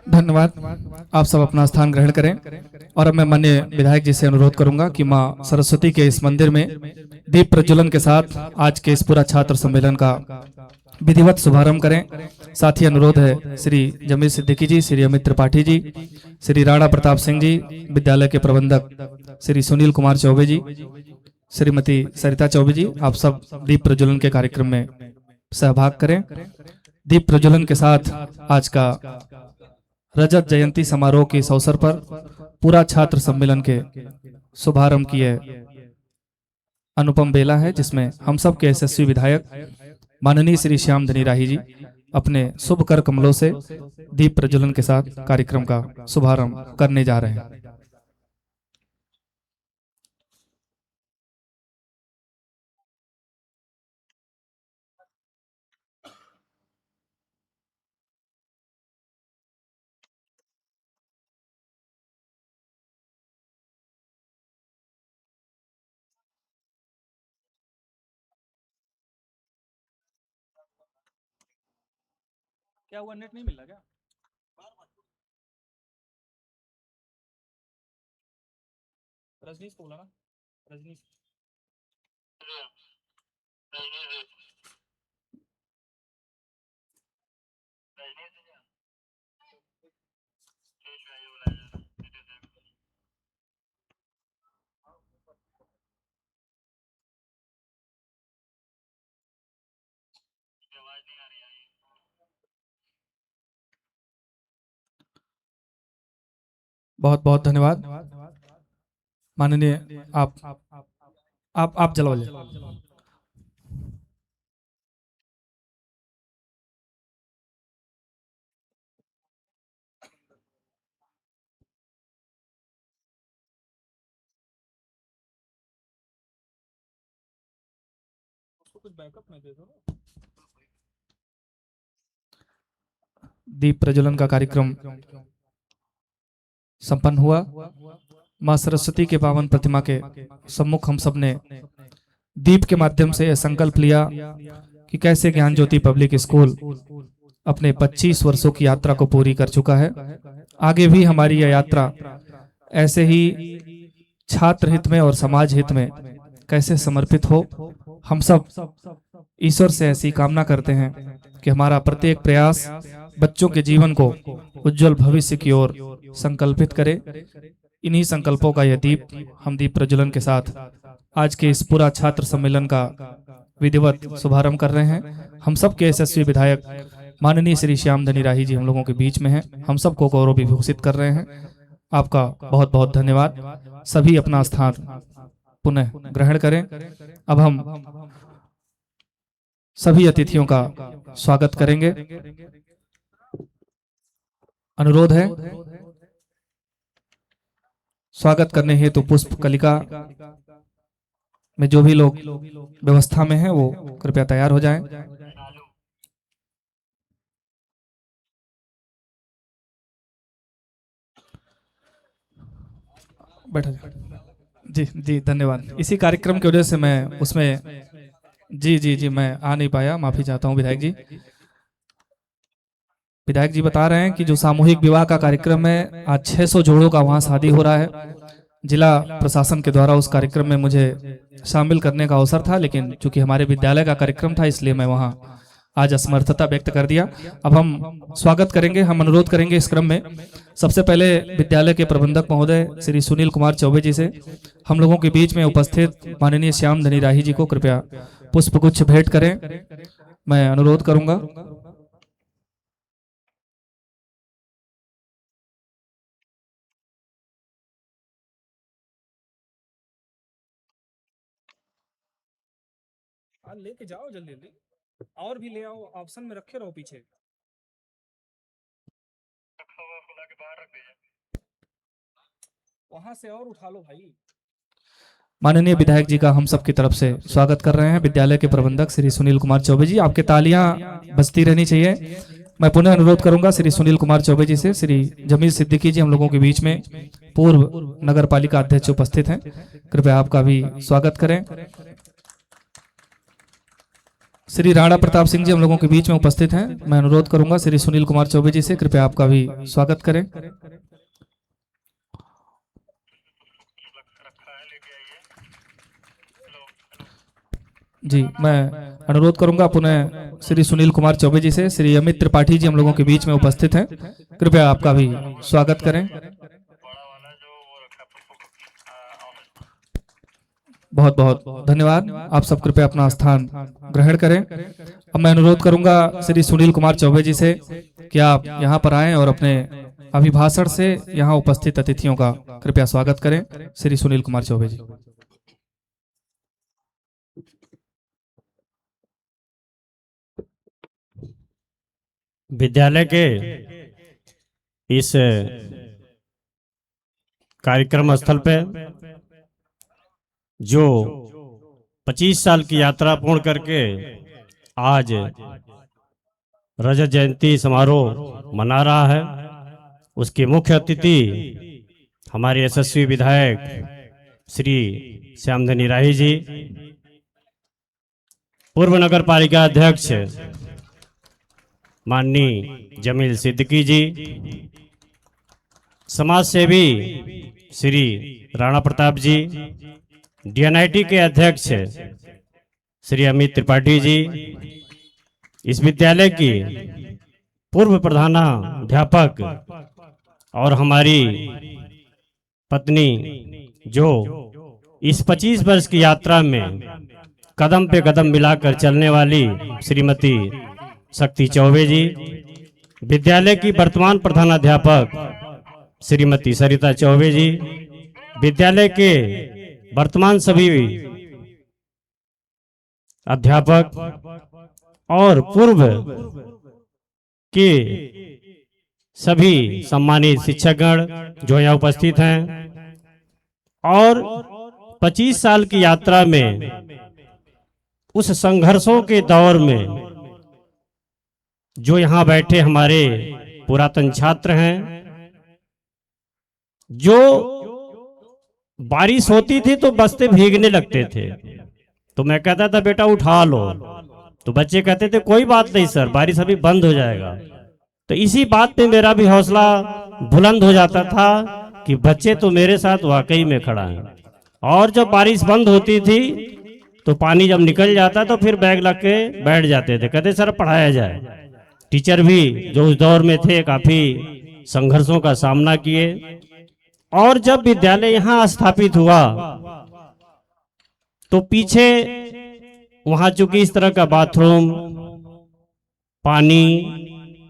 धन्यवाद। आप सब अपना स्थान ग्रहण करें। और अब मैं माननीय विधायक जी से अनुरोध करूंगा कि मां सरस्वती के इस मंदिर में दीप प्रज्वलन के साथ आज के इस पूरा छात्र सम्मेलन का विधिवत शुभारंभ करें। साथ ही अनुरोध है श्री जमीर सिद्दीकी जी, श्री अमित त्रिपाठी जी, श्री राणा प्रताप सिंह जी, विद्यालय के प्रबंधक श्री सुनील कुमार चौबे जी, श्रीमती सरिता चौबे जी, आप सब दीप प्रज्वलन के कार्यक्रम में सहभाग करें। दीप प्रज्वलन के साथ आज का रजत जयंती समारोह के इस अवसर पर पूरा छात्र सम्मेलन के शुभारंभ की अनुपम बेला है, जिसमें हम सब के यशस्वी विधायक माननीय श्री श्याम धनी राही जी अपने शुभ कर कमलों से दीप प्रज्वलन के साथ कार्यक्रम का शुभारंभ करने जा रहे हैं। क्या हुआ, नेट नहीं मिल रहा क्या? रजनीश को बोला ना, रजनीश। बहुत बहुत धन्यवाद माननीय। आप जलवा ले। उसको कुछ बैकअप में दे दो ना। दीप प्रज्वलन का कार्यक्रम संपन्न हुआ। मां सरस्वती के पावन प्रतिमा के सम्मुख हम सब ने दीप के माध्यम से यह संकल्प लिया कि कैसे ज्ञान ज्योति पब्लिक स्कूल अपने 25 वर्षों की यात्रा को पूरी कर चुका है। आगे भी हमारी यह यात्रा ऐसे ही छात्र हित में और समाज हित में कैसे समर्पित हो, हम सब ईश्वर से ऐसी कामना करते हैं कि हमारा प्रत्येक प्रयास बच्चों के जीवन को उज्जवल भविष्य की ओर संकल्पित करे। इन्हीं संकल्पों का यह दीप हम दीप प्रज्वलन के साथ आज के इस पूरा छात्र सम्मेलन का विधिवत शुभारंभ कर रहे हैं। हम सब के यशस्वी विधायक माननीय श्री श्याम धनी राही जी हम लोगों के बीच में हैं। हम सबको गौरव विभूषित कर रहे हैं। आपका बहुत बहुत धन्यवाद। सभी अपना स्थान पुनः ग्रहण करें। अब हम सभी अतिथियों का स्वागत करेंगे। अनुरोध है स्वागत करने हेतु पुष्प कलिका में जो भी लोग व्यवस्था में हैं वो कृपया तैयार हो जाएं। बैठा जी जी, धन्यवाद। इसी कार्यक्रम की वजह से मैं उसमें जी मैं आ नहीं पाया, माफी चाहता हूं विधायक जी। विधायक जी बता रहे हैं कि जो सामूहिक विवाह का कार्यक्रम है, आज 600 जोड़ों का वहां शादी हो रहा है। जिला प्रशासन के द्वारा उस कार्यक्रम में मुझे शामिल करने का अवसर था, लेकिन चूंकि हमारे विद्यालय का कार्यक्रम था इसलिए मैं वहां आज असमर्थता व्यक्त कर दिया। अब हम स्वागत करेंगे। हम अनुरोध करेंगे इस क्रम में सबसे पहले विद्यालय के प्रबंधक महोदय श्री सुनील कुमार चौबे जी से हम लोगों के बीच में उपस्थित माननीय श्याम धनी राही जी को कृपया पुष्पगुच्छ भेंट करें। मैं अनुरोध करूंगा। लेके जाओ जल्दी जल्दी, और भी ले आओ, ऑप्शन में रखे रहो पीछे। वहां से और उठा लो भाई। माननीय विधायक जी का हम सब की तरफ से स्वागत कर रहे हैं विद्यालय के प्रबंधक श्री सुनील कुमार चौबे जी। आपके तालियां बजती रहनी चाहिए। मैं पुनः अनुरोध करूंगा श्री सुनील कुमार चौबे जी से श्री जमीर सिद्दीकी जी हम लोगों के बीच में पूर्व नगर पालिका अध्यक्ष उपस्थित हैं, कृपया आपका भी स्वागत करें। श्री राणा प्रताप सिंह जी हम लोगों के बीच में उपस्थित हैं। मैं अनुरोध करूंगा श्री सुनील कुमार चौबे जी से कृपया आपका भी स्वागत करें। जी मैं अनुरोध करूंगा पुनः श्री सुनील कुमार चौबे जी से। श्री अमित त्रिपाठी जी हम लोगों के बीच में उपस्थित हैं, कृपया आपका भी स्वागत करें। बहुत बहुत धन्यवाद। आप सब कृपया अपना स्थान ग्रहण करें। अब मैं अनुरोध करूंगा श्री सुनील कुमार चौबे जी से कि आप यहां पर आएं और अपने अभिभाषण से यहां उपस्थित अतिथियों का कृपया स्वागत करें। श्री सुनील कुमार चौबे जी। विद्यालय के इस कार्यक्रम स्थल पे जो 25 साल की यात्रा पूर्ण करके आज रजत जयंती समारोह मना रहा है, उसके मुख्य अतिथि हमारे यशस्वी विधायक श्री श्यामधनी राही जी, पूर्व नगर पालिका अध्यक्ष माननीय जमील सिद्दीकी जी, समाज सेवी श्री राणा प्रताप जी, डीएनआईटी के अध्यक्ष श्री अमित त्रिपाठी जी, इस विद्यालय की पूर्व प्रधानाध्यापक और हमारी पत्नी जो इस 25 वर्ष की यात्रा में कदम पे कदम मिलाकर चलने वाली श्रीमती शक्ति चौबे जी, विद्यालय की वर्तमान प्रधानाध्यापक श्रीमती सरिता चौबे जी, विद्यालय के वर्तमान सभी अध्यापक और पूर्व के सभी सम्मानित शिक्षकगण जो यहाँ उपस्थित हैं, और 25 साल की यात्रा में उस संघर्षों के दौर में जो यहाँ बैठे हमारे पुरातन छात्र हैं, जो बारिश होती थी तो बस्ते भीगने लगते थे, तो मैं कहता था बेटा उठा लो, तो बच्चे कहते थे कोई बात नहीं सर, बारिश अभी बंद हो जाएगा। तो इसी बात पे मेरा भी हौसला बुलंद हो जाता था कि बच्चे तो मेरे साथ वाकई में खड़ा है। और जब बारिश बंद होती थी तो पानी जब निकल जाता तो फिर बैग लग के बैठ जाते थे, कहते सर पढ़ाया जाए। टीचर भी जो उस दौर में थे काफी संघर्षों का सामना किए, और जब विद्यालय यहाँ स्थापित हुआ तो पीछे वहां चूंकि इस तरह का बाथरूम, पानी,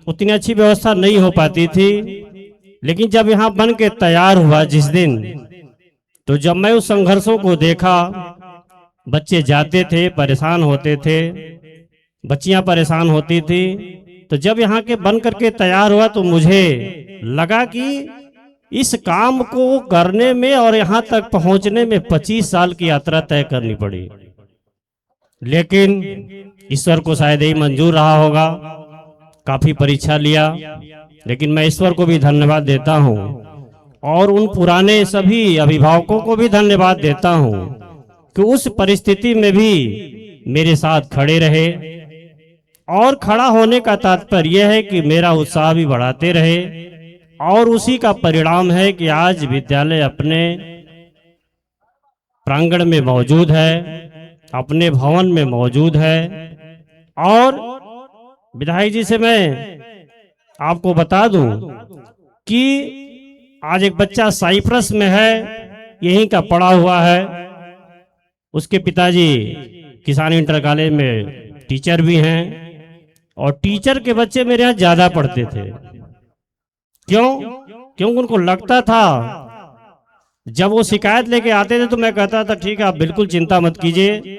उतनी अच्छी व्यवस्था नहीं हो पाती थी, लेकिन जब यहाँ बन के तैयार हुआ जिस दिन, तो जब मैं उस संघर्षों को देखा, बच्चे जाते थे परेशान होते थे, बच्चियां परेशान होती थी, तो जब यहाँ के बन करके तैयार हुआ तो मुझे लगा कि इस काम को करने में और यहाँ तक पहुंचने में 25 साल की यात्रा तय करनी पड़ी। लेकिन ईश्वर को शायद यही मंजूर रहा होगा, काफी परीक्षा लिया, लेकिन मैं ईश्वर को भी धन्यवाद देता हूँ और उन पुराने सभी अभिभावकों को भी धन्यवाद देता हूँ कि उस परिस्थिति में भी मेरे साथ खड़े रहे। और खड़ा होने का तात्पर्य यह है कि मेरा उत्साह भी बढ़ाते रहे, और उसी का परिणाम है कि आज विद्यालय अपने प्रांगण में मौजूद है, अपने भवन में मौजूद है। और विधायक जी से मैं आपको बता दूं कि आज एक बच्चा साइप्रस में है, यहीं का पढ़ा हुआ है, उसके पिताजी किसान इंटर कॉलेज में टीचर भी हैं, और टीचर के बच्चे मेरे यहाँ ज्यादा पढ़ते थे। क्यों? क्योंकि उनको लगता था, जब वो शिकायत लेके आते थे तो मैं कहता था ठीक है आप बिल्कुल चिंता मत कीजिए।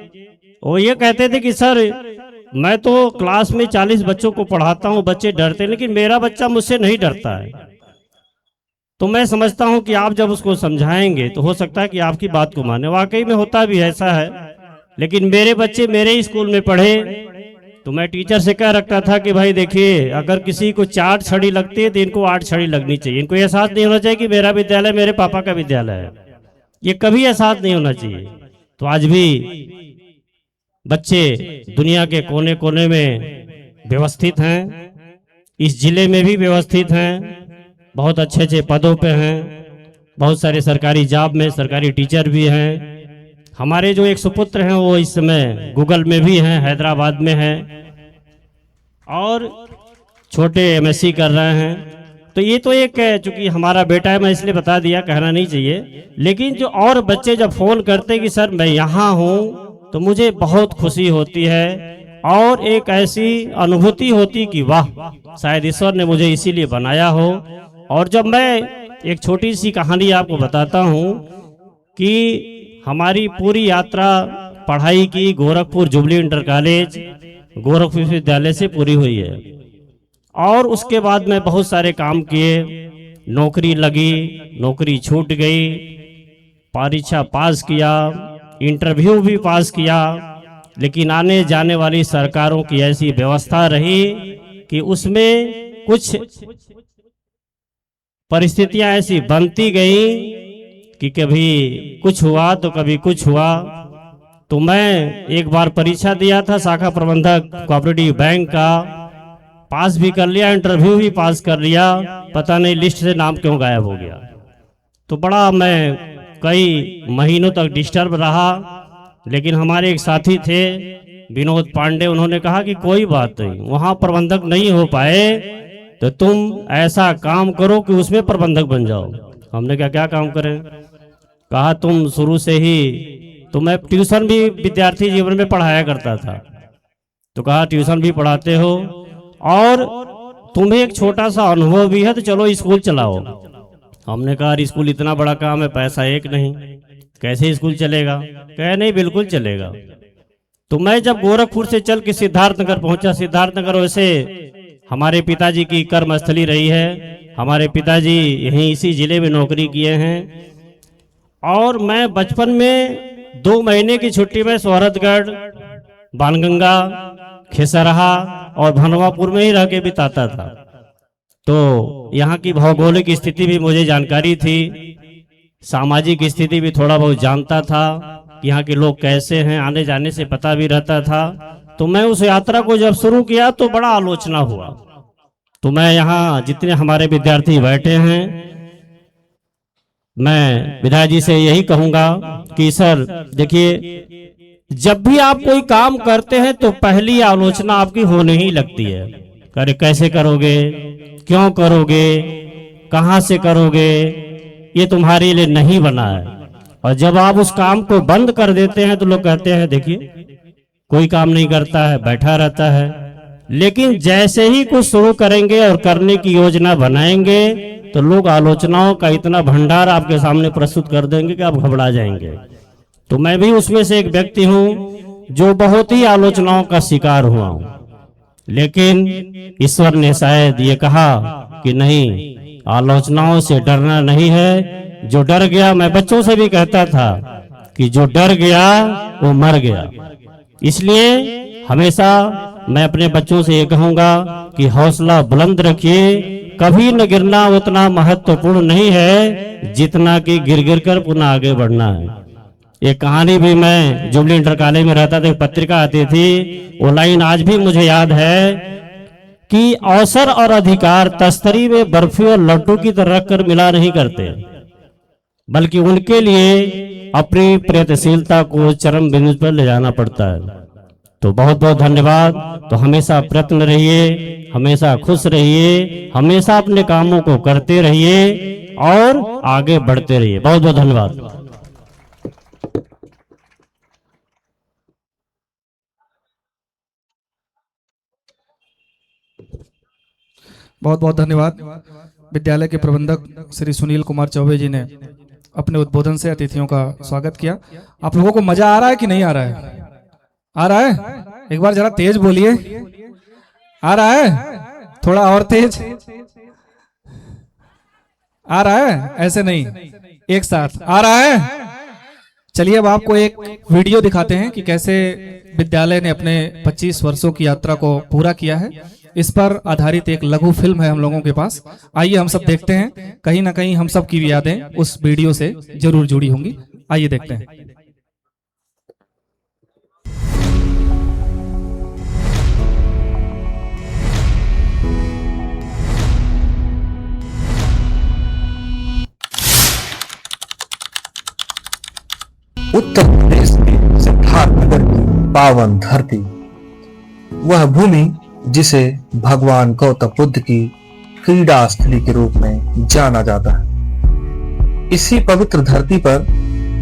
वो ये कहते थे कि सर मैं तो क्लास में 40 बच्चों को पढ़ाता हूँ, बच्चे डरते, लेकिन मेरा बच्चा मुझसे नहीं डरता है। तो मैं समझता हूँ कि आप जब उसको समझाएंगे तो हो सकता है कि आपकी बात को माने। वाकई में होता भी ऐसा है, लेकिन मेरे बच्चे मेरे ही स्कूल में पढ़े तो मैं टीचर से कह रखता था कि भाई देखिए, अगर किसी को 4 छड़ी लगती है तो इनको 8 छड़ी लगनी चाहिए। इनको एहसास नहीं होना चाहिए कि मेरा विद्यालय मेरे पापा का विद्यालय है, ये कभी एहसास नहीं होना चाहिए। तो आज भी बच्चे दुनिया के कोने कोने में व्यवस्थित हैं, इस जिले में भी व्यवस्थित हैं, बहुत अच्छे अच्छे पदों पे हैं, बहुत सारे सरकारी जॉब में सरकारी टीचर भी हैं। हमारे जो एक सुपुत्र हैं वो इस समय गूगल में भी हैं, हैदराबाद में हैं, और छोटे एमएससी कर रहे हैं। तो ये तो एक, चूंकि हमारा बेटा है मैं इसलिए बता दिया, कहना नहीं चाहिए। लेकिन जो और बच्चे जब फोन करते कि सर मैं यहाँ हूँ, तो मुझे बहुत खुशी होती है और एक ऐसी अनुभूति होती कि वाह, शायद ईश्वर ने मुझे इसीलिए बनाया हो। और जब मैं एक छोटी सी कहानी आपको बताता हूँ कि हमारी पूरी यात्रा पढ़ाई की Gorakhpur jubilee inter college Gorakhpur विश्वविद्यालय से पूरी हुई है, और उसके बाद मैं बहुत सारे काम किए, नौकरी लगी, नौकरी छूट गई, परीक्षा पास किया, इंटरव्यू भी पास किया, लेकिन आने जाने वाली सरकारों की ऐसी व्यवस्था रही कि उसमें कुछ परिस्थितियां ऐसी बनती गई कि कभी कुछ हुआ तो कभी कुछ हुआ। तो मैं एक बार परीक्षा दिया था शाखा प्रबंधक कोऑपरेटिव बैंक का, पास भी कर लिया, इंटरव्यू भी पास कर लिया, पता नहीं लिस्ट से नाम क्यों गायब हो गया। तो बड़ा मैं कई महीनों तक डिस्टर्ब रहा। लेकिन हमारे एक साथी थे विनोद पांडे, उन्होंने कहा कि कोई बात नहीं, वहां प्रबंधक नहीं हो पाए तो तुम ऐसा काम करो कि उसमें प्रबंधक बन जाओ। हमने कहा क्या काम करें? कहा तुम शुरू से ही, तो मैं ट्यूशन भी विद्यार्थी जीवन में पढ़ाया करता था, तो कहा ट्यूशन भी पढ़ाते हो और तुम्हें एक छोटा सा अनुभव भी है, तो चलो स्कूल चलाओ। हमने कहा स्कूल इतना बड़ा काम है, पैसा एक नहीं, कैसे स्कूल चलेगा? कहे नहीं बिल्कुल चलेगा। तो मैं जब गोरखपुर से चल के सिद्धार्थनगर पहुंचा, सिद्धार्थनगर वैसे हमारे पिताजी की कर्मस्थली रही है, हमारे पिताजी यहीं इसी जिले में नौकरी किए हैं, और मैं बचपन में 2 महीने की छुट्टी में सोहरतगढ़, बाणगंगा, खेसरहा और भनवापुर में ही रह के बिताता था। तो यहाँ की भौगोलिक स्थिति भी मुझे जानकारी थी, सामाजिक स्थिति भी थोड़ा बहुत जानता था, यहाँ के लोग कैसे हैं, आने जाने से पता भी रहता था। तो मैं उस यात्रा को जब शुरू किया तो बड़ा आलोचना हुआ। तो मैं यहाँ जितने हमारे विद्यार्थी बैठे हैं, मैं विधायक जी से यही कहूंगा कि सर देखिए, जब भी आप कोई काम करते हैं तो पहली आलोचना आपकी होने ही लगती है। अरे कैसे करोगे, क्यों करोगे, कहां से करोगे, ये तुम्हारे लिए नहीं बना है। और जब आप उस काम को बंद कर देते हैं तो लोग कहते हैं देखिए कोई काम नहीं करता है, बैठा रहता है। लेकिन जैसे ही कुछ शुरू करेंगे और करने की योजना बनाएंगे तो लोग आलोचनाओं का इतना भंडार आपके सामने प्रस्तुत कर देंगे कि आप घबरा जाएंगे। तो मैं भी उसमें से एक व्यक्ति हूं जो बहुत ही आलोचनाओं का शिकार हुआ हूं, लेकिन ईश्वर ने शायद ये कहा कि नहीं, आलोचनाओं से डरना नहीं है। जो डर गया, मैं बच्चों से भी कहता था कि जो डर गया वो मर गया। इसलिए हमेशा मैं अपने बच्चों से ये कहूंगा कि हौसला बुलंद रखिए, कभी न गिरना उतना महत्वपूर्ण नहीं है जितना कि गिर गिर कर पुनः आगे बढ़ना है। एक कहानी भी, मैं जुबली इंटर कॉलेज में रहता था, एक पत्रिका आती थी, वो लाइन आज भी मुझे याद है कि अवसर और अधिकार तस्तरी में बर्फी और लड्डू की तरह रख कर मिला नहीं करते, बल्कि उनके लिए अपनी प्रयत्नशीलता को चरम बिंदु पर ले जाना पड़ता है। तो बहुत बहुत धन्यवाद। तो हमेशा प्रयत्न रहिए, हमेशा खुश रहिए, हमेशा अपने कामों को करते रहिए और आगे बढ़ते रहिए। बहुत बहुत धन्यवाद। बहुत बहुत धन्यवाद। विद्यालय के प्रबंधक श्री सुनील कुमार चौबे जी ने अपने उद्बोधन से अतिथियों का स्वागत किया। आप लोगों को मजा आ रहा है कि नहीं आ रहा है? आ रहा है? एक बार जरा तेज बोलिए। आ रहा है? थोड़ा और तेज। आ रहा है? ऐसे नहीं, एक साथ। आ रहा है? चलिए अब आपको एक वीडियो दिखाते हैं कि कैसे विद्यालय ने अपने 25 वर्षों की यात्रा को पूरा किया है। इस पर आधारित एक लघु फिल्म है हम लोगों के पास। आइए हम सब देखते हैं, कहीं ना कहीं हम सब की भी यादें उस वीडियो से जरूर जुड़ी होंगी। आइए देखते हैं। उत्तर प्रदेश के सिद्धार्थनगर की पावन धरती, वह भूमि जिसे भगवान गौतम बुद्ध की क्रीड़ा स्थली के रूप में जाना जाता है। इसी पवित्र धरती पर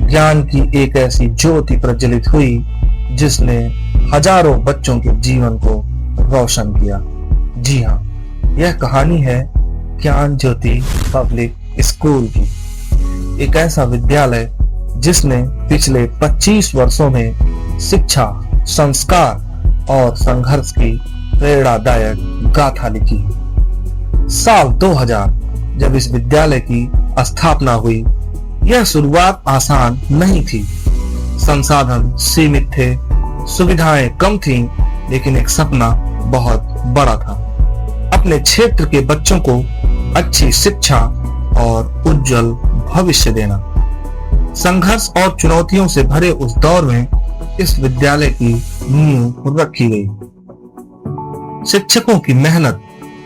ज्ञान की एक ऐसी ज्योति प्रज्वलित हुई जिसने हजारों बच्चों के जीवन को रोशन किया। जी हाँ, यह कहानी है ज्ञान ज्योति पब्लिक स्कूल की। एक ऐसा विद्यालय जिसने पिछले 25 वर्षों में शिक्षा, संस्कार और संघर्ष की प्रेरणादायक गाथा लिखी। साल 2000 जब इस विद्यालय की स्थापना हुई, यह शुरुआत आसान नहीं थी। संसाधन सीमित थे, सुविधाएं कम थीं, लेकिन एक सपना बहुत बड़ा था। अपने क्षेत्र के बच्चों को अच्छी शिक्षा और उज्जवल भविष्य देना। संघर्ष और चुनौतियों से भरे उस दौर में इस विद्यालय की नींव रखी गई। शिक्षकों की मेहनत,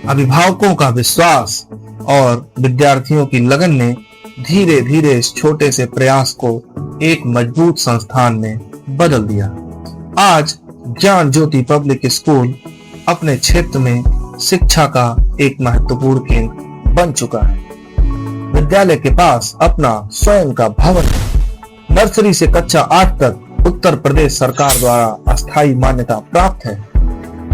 अभिभावकों का विश्वास और विद्यार्थियों की लगन ने धीरे धीरे इस छोटे से प्रयास को एक मजबूत संस्थान में बदल दिया। आज ज्ञान ज्योति पब्लिक स्कूल अपने क्षेत्र में शिक्षा का एक महत्वपूर्ण केंद्र बन चुका है। विद्यालय के पास अपना स्वयं का भवन है। नर्सरी से कक्षा 8 तक उत्तर प्रदेश सरकार द्वारा अस्थायी मान्यता प्राप्त है।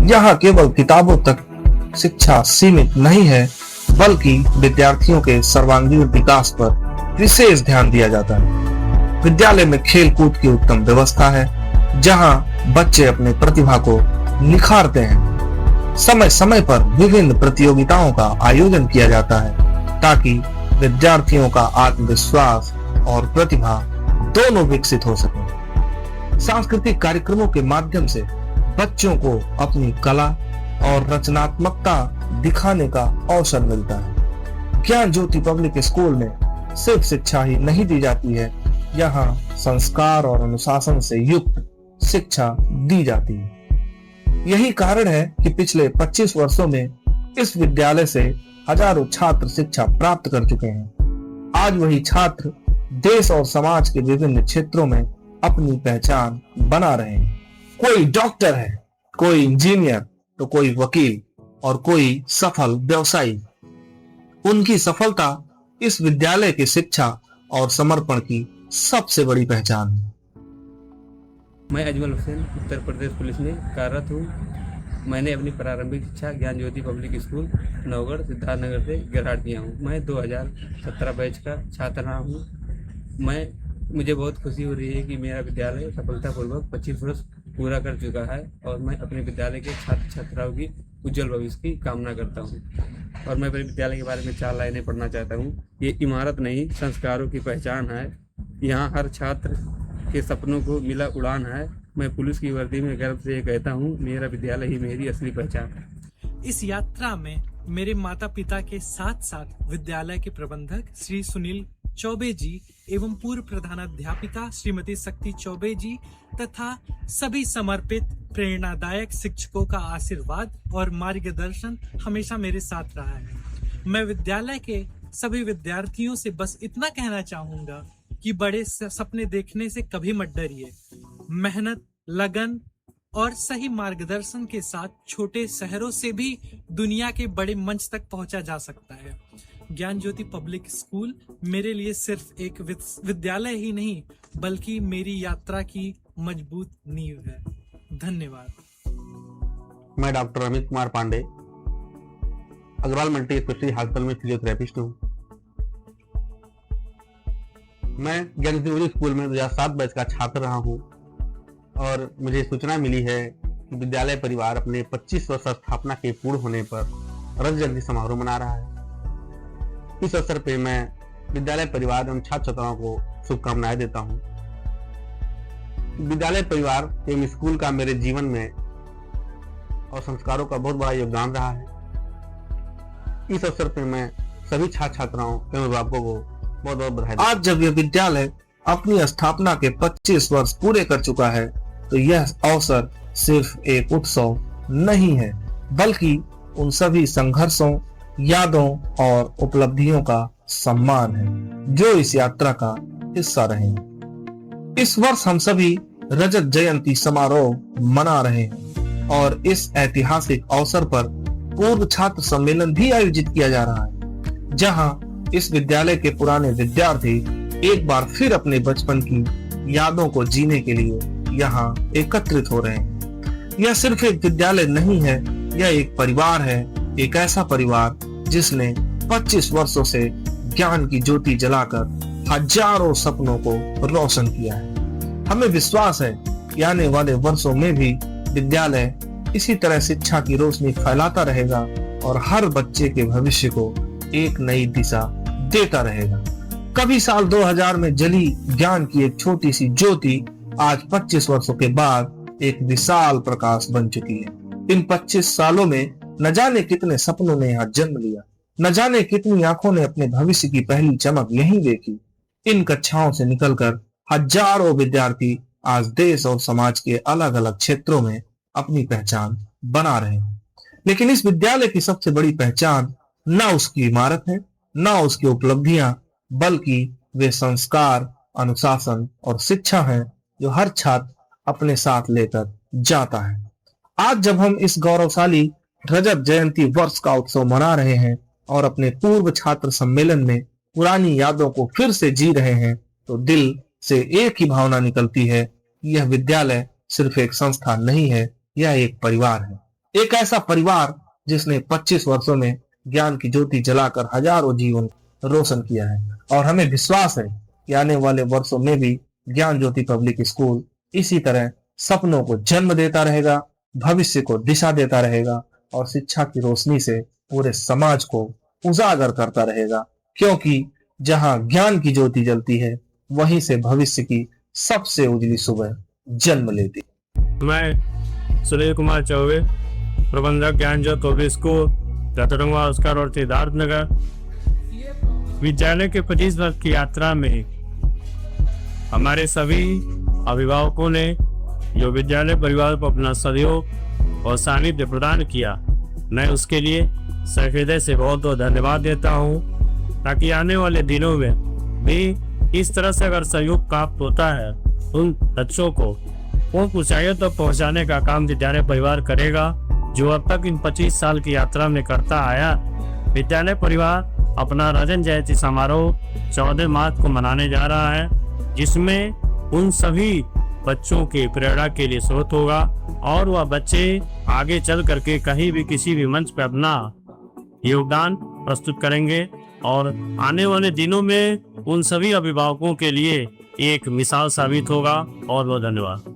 यहाँ केवल किताबों तक शिक्षा सीमित नहीं है, बल्कि विद्यार्थियों के सर्वांगीण विकास पर विशेष ध्यान दिया जाता है। विद्यालय में खेल कूद की उत्तम व्यवस्था है, जहाँ बच्चे अपनी प्रतिभा को निखारते हैं। समय समय पर विभिन्न प्रतियोगिताओं का आयोजन किया जाता है ताकि विद्यार्थियों का आत्मविश्वास और प्रतिभा दोनों विकसित हो सके। सांस्कृतिक कार्यक्रमों के माध्यम से बच्चों को अपनी कला और रचनात्मकता दिखाने का अवसर मिलता है। ज्ञान ज्योति पब्लिक स्कूल में सिर्फ शिक्षा ही नहीं दी जाती है, यहाँ संस्कार और अनुशासन से युक्त शिक्षा दी जाती है। यही कारण है कि पिछले 25 वर्षों में इस विद्यालय से हजारों छात्र शिक्षा प्राप्त कर चुके हैं। आज वही छात्र देश और समाज के विभिन्न क्षेत्रों में अपनी पहचान बना रहे हैं। कोई डॉक्टर है, कोई इंजीनियर, तो कोई वकील और कोई सफल व्यवसायी। उनकी सफलता इस विद्यालय की शिक्षा और समर्पण की सबसे बड़ी पहचान है। मैं अजमल हुसैन उत्तर प्रदेश पुलिस में कार्यरत हूँ। मैंने अपनी प्रारंभिक शिक्षा ज्ञान ज्योति पब्लिक स्कूल नवगढ़ सिद्धार्थनगर से ग्रेजुएट किया हूँ। मैं 2017 बैच का छात्र रहा हूँ। मुझे बहुत खुशी हो रही है कि मेरा विद्यालय सफलतापूर्वक 25 वर्ष पूरा कर चुका है और मैं अपने विद्यालय के छात्र छात्राओं की उज्जवल भविष्य की कामना करता हूँ। और मैं अपने विद्यालय के बारे में 4 लाइनें पढ़ना चाहता हूँ। ये इमारत नहीं, संस्कारों की पहचान है। यहाँ हर छात्र के सपनों को मिला उड़ान है। मैं पुलिस की वर्दी में गर्व से ये कहता हूँ, मेरा विद्यालय ही मेरी असली पहचान है। इस यात्रा में मेरे माता पिता के साथ साथ विद्यालय के प्रबंधक श्री सुनील चौबे जी एवं पूर्व प्रधानाध्यापिका श्रीमती शक्ति चौबे जी तथा सभी समर्पित प्रेरणादायक शिक्षकों का आशीर्वाद और मार्गदर्शन हमेशा मेरे साथ रहा है। मैं विद्यालय के सभी विद्यार्थियों से बस इतना कहना चाहूंगा कि बड़े सपने देखने से कभी मत डरिए। मेहनत, लगन और सही मार्गदर्शन के साथ छोटे शहरों से भी दुनिया के बड़े मंच तक पहुंचा जा सकता है। ज्ञान ज्योति पब्लिक स्कूल मेरे लिए सिर्फ एक विद्यालय ही नहीं, बल्कि मेरी यात्रा की मजबूत नींव है। धन्यवाद। मैं doctor Amit Kumar Pandey, Agarwal multi speciality hospital में फिजियोथेरेपिस्ट हूँ। मैं ज्ञान ज्योति स्कूल में 2007 बैच का छात्र रहा हूँ और मुझे सूचना मिली है कि विद्यालय परिवार अपने 25 वर्ष स्थापना के पूर्ण होने पर रजत जयंती समारोह मना रहा है। इस अवसर पे मैं विद्यालय परिवार एवं छात्र छात्राओं को शुभकामनाएं देता हूँ। विद्यालय परिवार एवं स्कूल का मेरे जीवन में और संस्कारों का बहुत बड़ा योगदान रहा है। इस अवसर पे मैं सभी छात्र छात्राओं एवं अभिभावकों को बहुत बहुत बधाई। आज जब यह विद्यालय अपनी स्थापना के 25 वर्ष पूरे कर चुका है, तो यह अवसर सिर्फ एक उत्सव नहीं है, बल्कि उन सभी संघर्षों, यादों और उपलब्धियों का सम्मान है जो इस यात्रा का हिस्सा रहे हैं। इस वर्ष हम सभी रजत जयंती समारोह मना रहे हैं और इस ऐतिहासिक अवसर पर पूर्व छात्र सम्मेलन भी आयोजित किया जा रहा है, जहां इस विद्यालय के पुराने विद्यार्थी एक बार फिर अपने बचपन की यादों को जीने के लिए यहाँ एकत्रित हो रहे हैं। यह सिर्फ एक विद्यालय नहीं है, यह एक परिवार है, एक ऐसा परिवार जिसने 25 वर्षों से ज्ञान की ज्योति जलाकर हजारों सपनों को रोशन किया है। हमें विश्वास है कि आने वाले वर्षों में भी विद्यालय इसी तरह शिक्षा की रोशनी फैलाता रहेगा और हर बच्चे के भविष्य को एक नई दिशा देता रहेगा। कभी साल 2000 में जली ज्ञान की एक छोटी सी ज्योति आज 25 वर्षों के बाद एक विशाल प्रकाश बन चुकी है। इन 25 सालों में न जाने कितने सपनों ने यहाँ जन्म लिया, न जाने कितनी आंखों ने अपने भविष्य की पहली चमक यहीं देखी। इन कक्षाओं से निकलकर हजारों विद्यार्थी आज देश और समाज के अलग अलग क्षेत्रों में अपनी पहचान बना रहे हैं। लेकिन इस विद्यालय की सबसे बड़ी पहचान न उसकी इमारत है, न उसकी उपलब्धियां, बल्कि वे संस्कार, अनुशासन और शिक्षा है जो हर छात्र अपने साथ लेकर जाता है। आज जब हम इस गौरवशाली रजत जयंती वर्ष का उत्सव मना रहे हैं और अपने पूर्व छात्र सम्मेलन में पुरानी यादों को फिर से जी रहे हैं, तो दिल से एक ही भावना निकलती है कि यह विद्यालय सिर्फ एक संस्था नहीं है, यह एक परिवार है। एक ऐसा परिवार जिसने 25 वर्षों में ज्ञान की ज्योति जलाकर हजारों जीवन रोशन किया है। और हमें विश्वास है कि आने वाले वर्षों में भी ज्ञान ज्योति पब्लिक स्कूल इसी तरह सपनों को जन्म देता रहेगा, भविष्य को दिशा देता रहेगा और शिक्षा की रोशनी से पूरे समाज को उजागर करता रहेगा, क्योंकि जहां ज्ञान की ज्योति जलती है वहीं से भविष्य की सबसे उजली सुबह जन्म लेती है। मैं सुनील कुमार चौबे, प्रबंधक ज्ञान ज्योति पब्लिक स्कूल, रतनवा उसकार और सिद्धार्थ नगर। विद्यालय के 25 वर्ष की यात्रा में हमारे सभी अभिभावकों ने जो विद्यालय परिवार को अपना सहयोग और सानिध्य प्रदान किया, मैं उसके लिए सहृदय से बहुत बहुत धन्यवाद देता हूँ, ताकि आने वाले दिनों में भी इस तरह से अगर सहयोग प्राप्त होता है, उन बच्चों को उन ऊंचाइयों तक पहुँचाने का काम विद्यालय परिवार करेगा, जो अब तक इन 25 साल की यात्रा में करता आया। विद्यालय परिवार अपना रजत जयंती समारोह 14 मार्च को मनाने जा रहा है, जिसमें उन सभी बच्चों के प्रेरणा के लिए स्रोत होगा और वह बच्चे आगे चल करके कहीं भी किसी भी मंच पर अपना योगदान प्रस्तुत करेंगे और आने वाले दिनों में उन सभी अभिभावकों के लिए एक मिसाल साबित होगा। और बहुत धन्यवाद।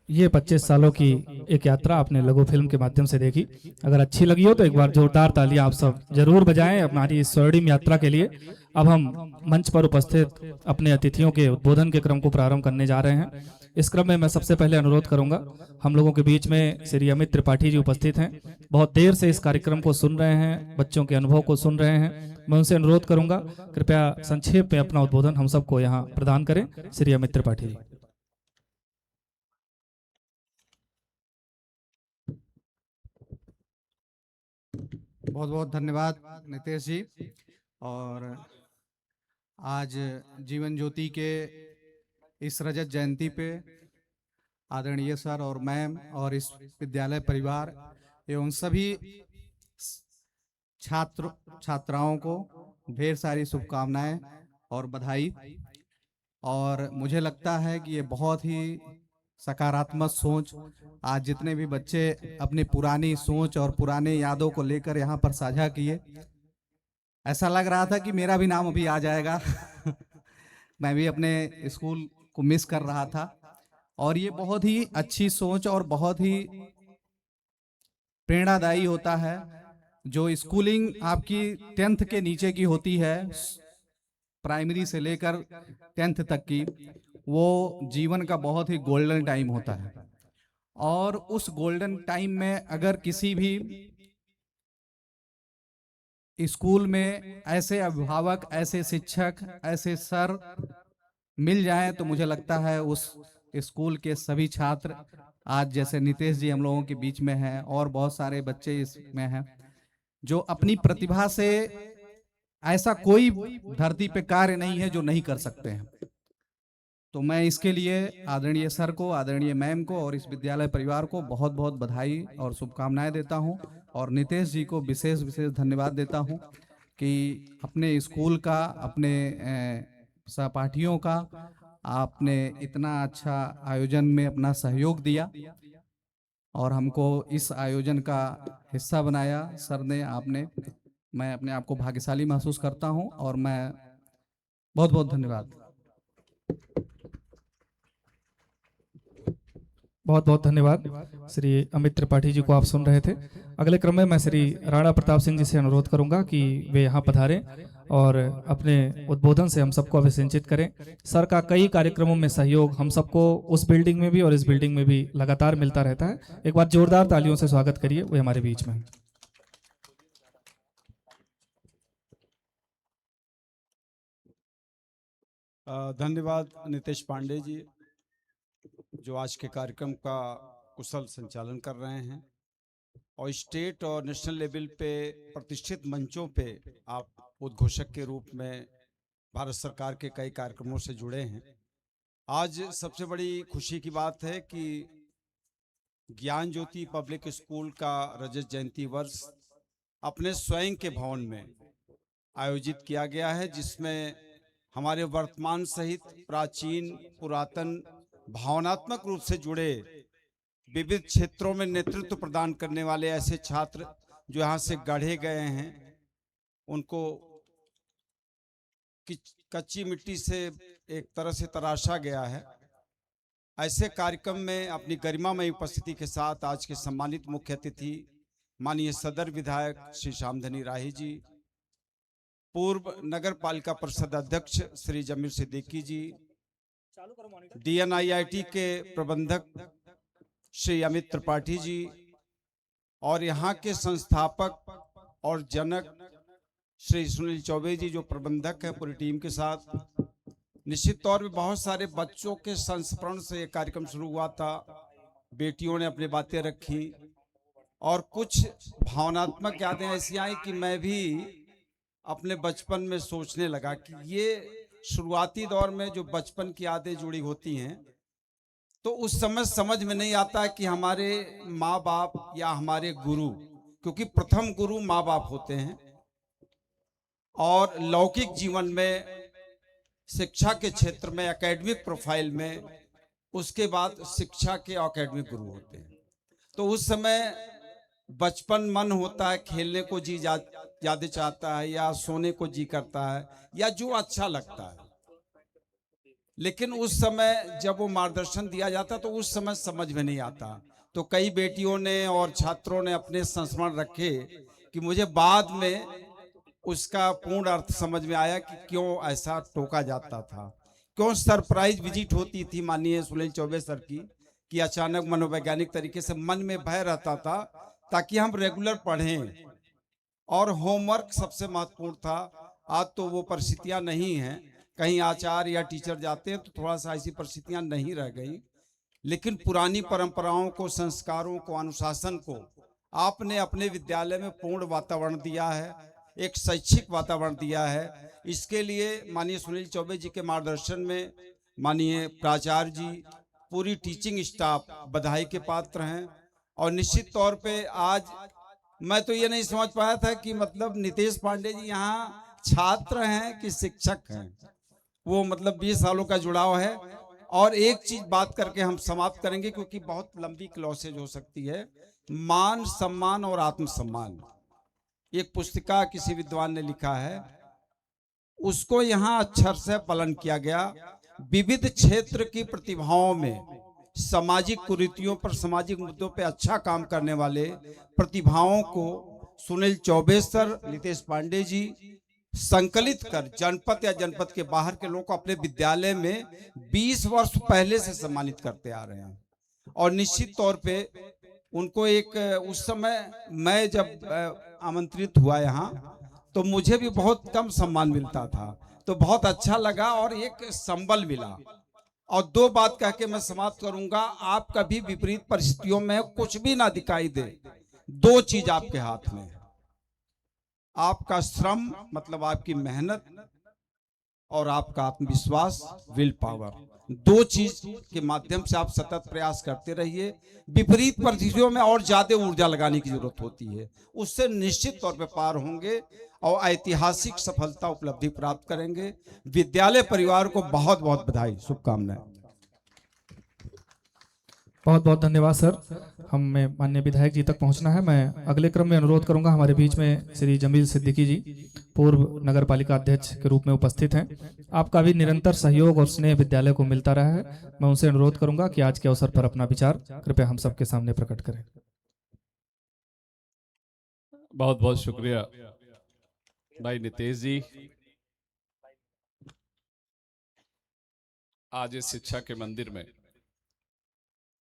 ये 25 सालों की एक यात्रा आपने लघु फिल्म के माध्यम से देखी। अगर अच्छी लगी हो तो एक बार जोरदार तालियां आप सब जरूर बजाएं हमारी इस स्वर्णिम यात्रा के लिए। अब हम मंच पर उपस्थित अपने अतिथियों के उद्बोधन के क्रम को प्रारंभ करने जा रहे हैं। इस क्रम में मैं सबसे पहले अनुरोध करूंगा, हम लोगों के बीच में श्री अमित त्रिपाठी जी उपस्थित हैं, बहुत देर से इस कार्यक्रम को सुन रहे हैं, बच्चों के अनुभव को सुन रहे हैं। मैं उनसे अनुरोध करूंगा कृपया संक्षेप में अपना उद्बोधन हम सबको यहाँ प्रदान करें। श्री अमित त्रिपाठी जी। बहुत बहुत धन्यवाद नितेश जी। और आज जीवन ज्योति के इस रजत जयंती पे आदरणीय सर और मैम और इस विद्यालय परिवार एवं सभी छात्र छात्राओं को ढेर सारी शुभकामनाएं और बधाई। और मुझे लगता है कि ये बहुत ही सकारात्मक सोच, आज जितने भी बच्चे अपनी पुरानी सोच और पुराने यादों को लेकर यहाँ पर साझा किए, ऐसा लग रहा था कि मेरा भी नाम अभी आ जाएगा मैं भी अपने स्कूल को मिस कर रहा था। और ये बहुत ही अच्छी सोच और बहुत ही प्रेरणादायी होता है। जो स्कूलिंग आपकी 10th के नीचे की होती है, प्राइमरी से लेकर 10th तक की, वो जीवन का बहुत ही गोल्डन टाइम होता है। और उस गोल्डन टाइम में अगर किसी भी स्कूल में ऐसे अभिभावक, ऐसे शिक्षक, ऐसे सर मिल जाएं, तो मुझे लगता है उस स्कूल के सभी छात्र, आज जैसे नितेश जी हम लोगों के बीच में हैं और बहुत सारे बच्चे इसमें हैं, जो अपनी प्रतिभा से ऐसा कोई धरती पे कार्य नहीं है जो नहीं कर सकते हैं। तो मैं इसके लिए आदरणीय सर को, आदरणीय मैम को और इस विद्यालय परिवार को बहुत बहुत बधाई और शुभकामनाएं देता हूं, और नितेश जी को विशेष विशेष धन्यवाद देता हूं कि अपने स्कूल का, अपने सहपाठियों का आपने इतना अच्छा आयोजन में अपना सहयोग दिया और हमको इस आयोजन का हिस्सा बनाया सर ने, आपने। मैं अपने आप को भाग्यशाली महसूस करता हूं और मैं बहुत बहुत धन्यवाद। बहुत बहुत धन्यवाद श्री अमित त्रिपाठी जी को आप सुन रहे थे। अगले क्रम में मैं श्री राणा प्रताप सिंह जी से अनुरोध करूंगा कि वे यहाँ पधारें और अपने उद्बोधन से हम सबको अभिसिंचित करें। सर का कई कार्यक्रमों में सहयोग हम सबको उस बिल्डिंग में भी और इस बिल्डिंग में भी लगातार मिलता रहता है। एक बार जोरदार तालियों से स्वागत करिए, वे हमारे बीच में हैं। धन्यवाद नितेश पांडे जी, जो आज के कार्यक्रम का कुशल संचालन कर रहे हैं और स्टेट और नेशनल लेवल पे प्रतिष्ठित मंचों पे आप उद्घोषक के रूप में भारत सरकार के कई कार्यक्रमों से जुड़े हैं। आज सबसे बड़ी खुशी की बात है कि ज्ञान ज्योति पब्लिक स्कूल का रजत जयंती वर्ष अपने स्वयं के भवन में आयोजित किया गया है, जिसमें हमारे वर्तमान सहित प्राचीन, पुरातन, भावनात्मक रूप से जुड़े विविध क्षेत्रों में नेतृत्व प्रदान करने वाले ऐसे छात्र जो यहाँ से गढ़े गए हैं, उनको कच्ची मिट्टी से एक तरह से तराशा गया है। ऐसे कार्यक्रम में अपनी गरिमामयी उपस्थिति के साथ आज के सम्मानित मुख्य अतिथि माननीय सदर विधायक श्री श्यामधनी राही जी, पूर्व नगर पालिका परिषद अध्यक्ष श्री जमीर सिद्दीकी जी, DNIIT के प्रबंधक श्री अमित त्रिपाठी जी और यहाँ के संस्थापक और जनक श्री सुनील चौबे जी जो प्रबंधक है पूरी टीम के साथ। निश्चित तौर पे बहुत सारे बच्चों के संस्मरण से ये कार्यक्रम शुरू हुआ था। बेटियों ने अपनी बातें रखी और कुछ भावनात्मक यादें ऐसी आई कि मैं भी अपने बचपन में सोचने लगा कि ये शुरुआती दौर में जो बचपन की यादें जुड़ी होती हैं तो उस समय समझ में नहीं आता कि हमारे माँ बाप या हमारे गुरु, क्योंकि प्रथम गुरु माँ बाप होते हैं और लौकिक जीवन में, शिक्षा के क्षेत्र में, एकेडमिक प्रोफाइल में, उसके बाद शिक्षा के एकेडमिक गुरु होते हैं। तो उस समय बचपन मन होता है, खेलने को जी ज्यादा चाहता है या सोने को जी करता है या जो अच्छा लगता है, लेकिन उस समय जब वो मार्गदर्शन दिया जाता तो उस समय समझ में नहीं आता। तो कई बेटियों ने और छात्रों ने अपने संस्मरण रखे कि मुझे बाद में उसका पूर्ण अर्थ समझ में आया कि क्यों ऐसा टोका जाता था, क्यों सरप्राइज विजिट होती थी माननीय सुनील चौबे सर की, कि अचानक मनोवैज्ञानिक तरीके से मन में भय रहता था ताकि हम रेगुलर पढ़ें और होमवर्क सबसे महत्वपूर्ण था। आज तो वो परिस्थितियां नहीं हैं, कहीं आचार्य या टीचर जाते हैं तो थोड़ा सा ऐसी परिस्थितियां नहीं रह गई, लेकिन पुरानी परंपराओं को, संस्कारों को, अनुशासन को आपने अपने विद्यालय में पूर्ण वातावरण दिया है, एक शैक्षिक वातावरण दिया है। इसके लिए माननीय सुनील चौबे जी के मार्गदर्शन में माननीय प्राचार्य जी, पूरी टीचिंग स्टाफ बधाई के पात्र हैं। और निश्चित तौर पे आज मैं तो ये नहीं समझ पाया था कि मतलब नितेश पांडे जी यहाँ छात्र हैं कि शिक्षक हैं, वो मतलब 20 सालों का जुड़ाव है। और एक चीज बात करके हम समाप्त करेंगे क्योंकि बहुत लंबी क्लॉसेज हो सकती है। मान, सम्मान और आत्मसम्मान, एक पुस्तिका किसी विद्वान ने लिखा है, उसको यहाँ अक्षर से पालन किया गया। विविध क्षेत्र की प्रतिभाओं में, सामाजिक कुरीतियों पर, सामाजिक मुद्दों पे अच्छा काम करने वाले प्रतिभाओं को सुनील चौबे सर, नितेश पांडे जी संकलित कर जनपद या जनपद के बाहर के लोगों को अपने विद्यालय में 20 वर्ष पहले से सम्मानित करते आ रहे हैं। और निश्चित तौर पे उनको एक, उस समय मैं जब आमंत्रित हुआ यहाँ तो मुझे भी बहुत कम सम्मान मिलता था, तो बहुत अच्छा लगा और एक संबल मिला। और दो बात कह के मैं समाप्त करूंगा, आप कभी विपरीत परिस्थितियों में कुछ भी ना दिखाई दे, दो चीज आपके हाथ में है, आपका श्रम मतलब आपकी मेहनत और आपका आत्मविश्वास, विल पावर, दो चीज के माध्यम से आप सतत प्रयास करते रहिए। विपरीत परिस्थितियों में और ज्यादा ऊर्जा लगाने की जरूरत होती है, उससे निश्चित तौर पे पार होंगे और ऐतिहासिक सफलता उपलब्धि प्राप्त करेंगे। विद्यालय परिवार को बहुत बहुत बधाई, शुभकामनाएं। बहुत बहुत धन्यवाद सर। हमें माननीय विधायक जी तक पहुंचना है। मैं अगले क्रम में अनुरोध करूंगा, हमारे बीच में श्री जमील सिद्दीकी जी पूर्व नगर पालिका अध्यक्ष के रूप में उपस्थित हैं। आपका भी निरंतर सहयोग और स्नेह विद्यालय को मिलता रहा है। मैं उनसे अनुरोध करूंगा कि आज के अवसर पर अपना विचार कृपया हम सबके सामने प्रकट करें। बहुत बहुत शुक्रिया भाई नितेश जी। आज इस शिक्षा के मंदिर में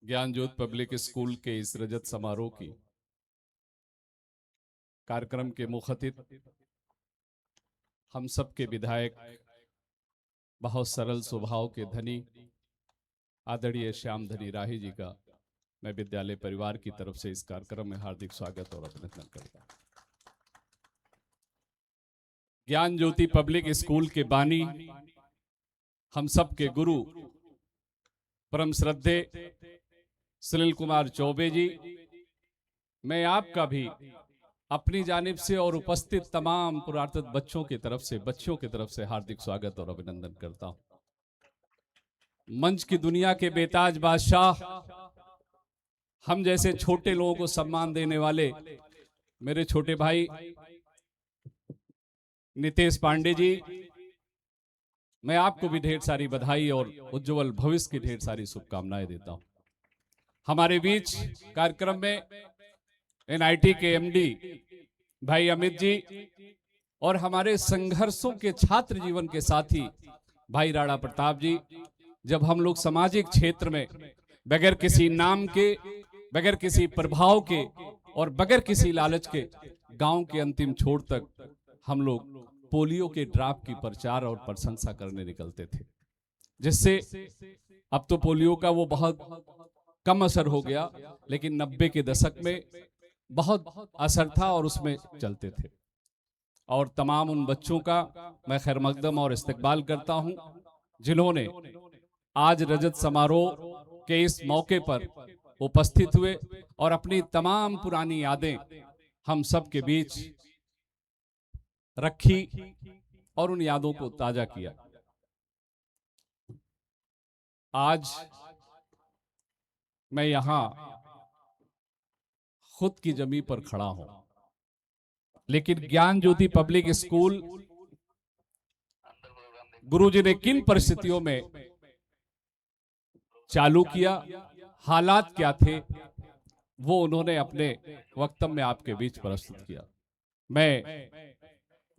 ज्ञान ज्योत पब्लिक स्कूल के इस रजत समारोह की कार्यक्रम के मुखतिब हम सब के विधायक, बहुत सरल स्वभाव के धनी आदरणीय श्याम धनी राही जी का मैं विद्यालय परिवार की तरफ से इस कार्यक्रम में हार्दिक स्वागत और अभिनंदन करता हूं। ज्ञान ज्योति पब्लिक स्कूल के बानी, हम सब के गुरु परम श्रद्धे सुनील कुमार चौबे जी, मैं आपका भी अपनी जानिब से और उपस्थित तमाम पुरातत्व बच्चों की तरफ से हार्दिक स्वागत और अभिनंदन करता हूं। मंच की दुनिया के बेताज बादशाह, हम जैसे छोटे लोगों को सम्मान देने वाले मेरे छोटे भाई नितेश पांडे जी, मैं आपको भी ढेर सारी बधाई और उज्जवल भविष्य की ढेर सारी शुभकामनाएं देता हूं। हमारे बीच कार्यक्रम में एनआईटी के एमडी भाई अमित जी और हमारे संघर्षों के छात्र जीवन के साथी भाई राणा प्रताप जी, जब हम लोग सामाजिक क्षेत्र में बगैर किसी नाम के, बगैर किसी प्रभाव के और बगैर किसी लालच के गांव के अंतिम छोर तक हम लोग पोलियो के ड्राप की प्रचार और प्रशंसा करने निकलते थे, जिससे अब तो पोलियो का वो बहुत कम असर हो गया, लेकिन 90 के दशक में बहुत असर था और उसमें चलते थे। और तमाम उन बच्चों का मैं खैर मकदम और इस्तकबाल करता हूं जिन्होंने आज रजत समारोह के इस मौके पर उपस्थित हुए और अपनी तमाम पुरानी यादें हम सब के बीच रखी और उन यादों को ताजा किया। आज मैं यहां खुद की जमीन पर खड़ा हूं, लेकिन ज्ञान ज्योति पब्लिक स्कूल गुरुजी ने किन परिस्थितियों में चालू किया, हालात क्या थे, वो उन्होंने अपने वक्तव्य में आपके बीच प्रस्तुत किया। मैं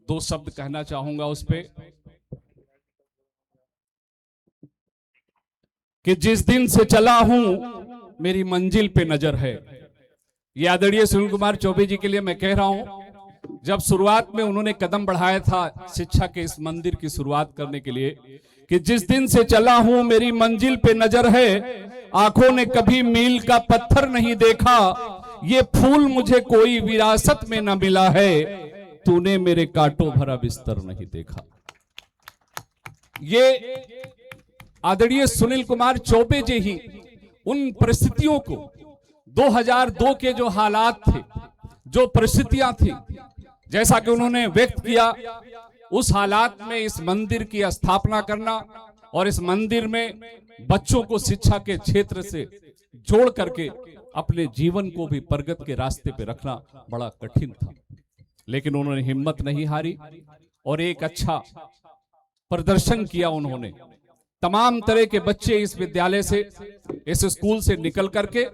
दो शब्द कहना चाहूंगा उस पे कि जिस दिन से चला हूं मेरी मंजिल पे नजर है। ये आदरणीय सुनील कुमार चौबे जी के लिए मैं कह रहा हूं, जब शुरुआत में उन्होंने कदम बढ़ाया था शिक्षा के इस मंदिर की शुरुआत करने के लिए कि जिस दिन से चला हूं मेरी मंजिल पे नजर है, आंखों ने कभी मील का पत्थर नहीं देखा, ये फूल मुझे कोई विरासत में न मिला है, तूने मेरे कांटों भरा बिस्तर नहीं देखा। ये आदरणीय सुनील कुमार चौबे जी ही उन परिस्थितियों को 2002 के जो हालात थे, जो परिस्थितियां थी, जैसा कि उन्होंने व्यक्त किया, उस हालात में इस मंदिर की स्थापना करना और इस मंदिर में बच्चों को शिक्षा के क्षेत्र से जोड़ करके अपने जीवन को भी प्रगति के रास्ते पे रखना बड़ा कठिन था, लेकिन उन्होंने हिम्मत नहीं हारी और एक अच्छा प्रदर्शन किया। उन्होंने तमाम तरह के बच्चे इस विद्यालय से, इस स्कूल से निकल करके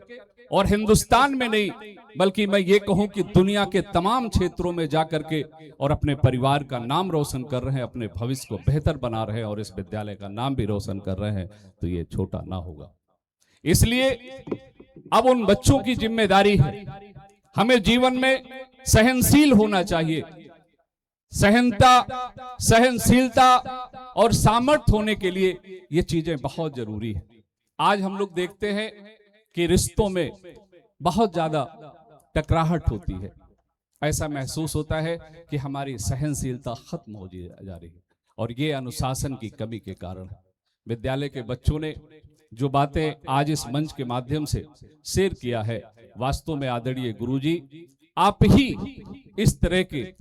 और हिंदुस्तान में नहीं बल्कि मैं ये कहूं कि दुनिया के तमाम क्षेत्रों में जाकर के और अपने परिवार का नाम रोशन कर रहे हैं, अपने भविष्य को बेहतर बना रहे हैं और इस विद्यालय का नाम भी रोशन कर रहे हैं, तो ये छोटा ना होगा। इसलिए अब उन बच्चों की जिम्मेदारी है, हमें जीवन में सहनशील होना चाहिए। सहनता, सहनशीलता और सामर्थ्य होने के लिए ये चीजें बहुत जरूरी है। आज हम लोग देखते हैं कि रिश्तों में बहुत ज्यादा टकराहट होती है, ऐसा महसूस होता है कि हमारी सहनशीलता खत्म हो जा रही है, और ये अनुशासन की कमी के कारण है। विद्यालय के बच्चों ने जो बातें आज इस मंच के माध्यम से शेयर किया है, वास्तव में आदरणीय गुरुजी, आप ही इस तरह के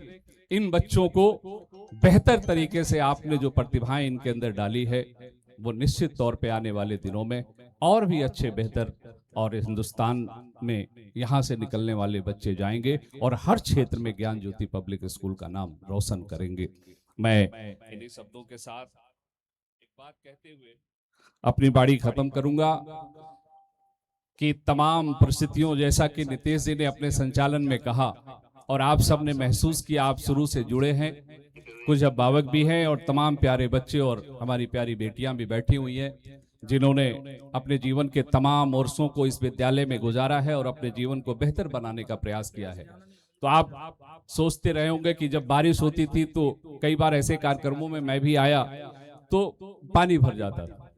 इन बच्चों को बेहतर तरीके से आपने जो प्रतिभाएं इनके अंदर डाली है, वो निश्चित तौर पे आने वाले दिनों में और भी अच्छे बेहतर और हिंदुस्तान में यहाँ से निकलने वाले बच्चे जाएंगे और हर क्षेत्र में ज्ञान ज्योति पब्लिक स्कूल का नाम रोशन करेंगे। मैं इन्हीं शब्दों के साथ एक बात कहते हुए अपनी बाड़ी खत्म करूंगा कि तमाम परिस्थितियों, जैसा कि नीतीश जी ने अपने संचालन में कहा और आप सब ने महसूस किया, आप शुरू से जुड़े हैं, कुछ अभिभावक भी हैं और तमाम प्यारे बच्चे और हमारी प्यारी बेटियां भी बैठी हुई हैं, जिन्होंने अपने जीवन के तमाम वर्षों को इस विद्यालय में गुजारा है और अपने जीवन को बेहतर बनाने का प्रयास किया है। तो आप सोचते रहे होंगे कि जब बारिश होती थी तो कई बार ऐसे कार्यक्रमों में मैं भी आया तो पानी भर जाता था,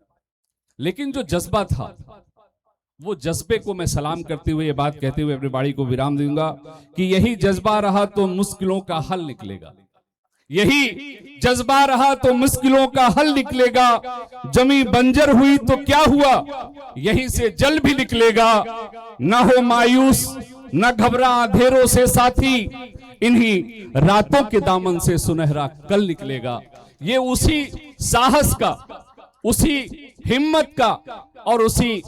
लेकिन जो जज्बा था, वो जज्बे को मैं सलाम करते हुए ये बात कहते हुए अपनी बाड़ी को विराम दूंगा कि यही जज्बा रहा तो मुश्किलों का हल निकलेगा, यही जज्बा रहा तो मुश्किलों का हल निकलेगा। जमी बंजर हुई तो क्या हुआ, यहीं से जल भी निकलेगा। न हो मायूस न घबरा अंधेरों से साथी, इन्हीं रातों के दामन से सुनहरा कल निकलेगा। ये उसी साहस का, उसी हिम्मत का और उसी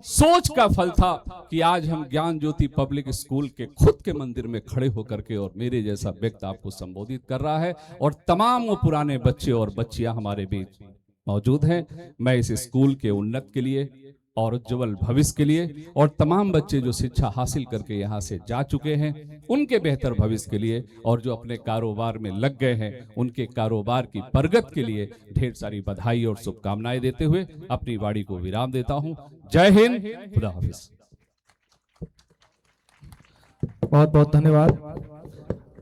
सोच का फल था कि आज हम ज्ञान ज्योति पब्लिक स्कूल के खुद के मंदिर में खड़े होकर के और मेरे जैसा व्यक्ति आपको संबोधित कर रहा है और तमाम वो पुराने बच्चे और बच्चियां हमारे बीच मौजूद हैं। मैं इस स्कूल के उन्नत के लिए और उज्जवल भविष्य के लिए और तमाम बच्चे जो शिक्षा हासिल करके यहाँ से जा चुके हैं उनके बेहतर भविष्य के लिए और जो अपने कारोबार में लग गए हैं उनके कारोबार की प्रगति के लिए ढेर सारी बधाई और शुभकामनाएं देते हुए अपनी वाणी को विराम देता हूं। जय हिंद, खुदा हाफिज। बहुत बहुत धन्यवाद।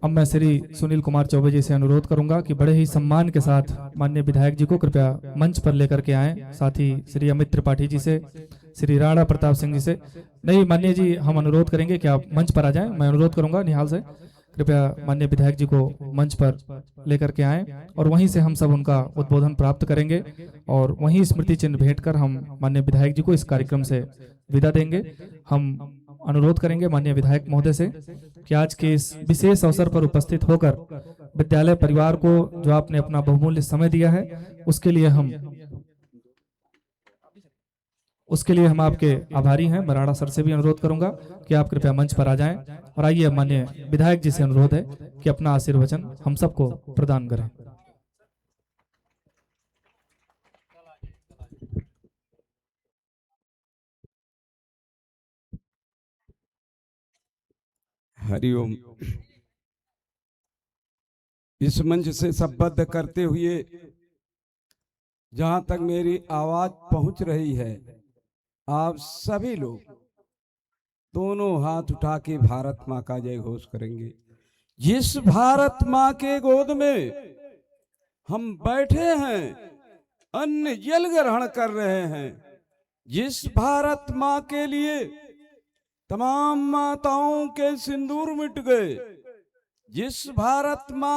अब मैं श्री सुनील कुमार चौबे जी से अनुरोध करूंगा कि बड़े ही सम्मान के साथ माननीय विधायक जी को कृपया मंच पर लेकर के आएं। साथ ही श्री अमित त्रिपाठी जी से, श्री राणा प्रताप सिंह जी से, नहीं माननीय जी हम अनुरोध करेंगे कि आप मंच पर आ जाएं। मैं अनुरोध करूंगा निहाल से, कृपया माननीय विधायक जी को मंच पर लेकर के आएं और वहीं से हम सब उनका उद्बोधन प्राप्त करेंगे और वहीं स्मृति चिन्ह भेंट कर हम माननीय विधायक जी को इस कार्यक्रम से विदा देंगे। हम अनुरोध करेंगे माननीय विधायक महोदय से कि आज के इस विशेष अवसर पर उपस्थित होकर विद्यालय परिवार को जो आपने अपना बहुमूल्य समय दिया है उसके लिए हम आपके आभारी हैं। मराड़ा सर से भी अनुरोध करूंगा कि आप कृपया मंच पर आ जाएं और आइए माननीय विधायक जी से अनुरोध है कि अपना आशीर्वचन हम सबको प्रदान करें। हरिओम। इस मंच से संबद्ध करते हुए जहां तक मेरी आवाज पहुंच रही है, आप सभी लोग दोनों हाथ उठा के भारत माँ का जय घोष करेंगे। जिस भारत माँ के गोद में हम बैठे हैं, अन्न जल ग्रहण कर रहे हैं, जिस भारत माँ के लिए तमाम माताओं के सिंदूर मिट गए, जिस भारत माँ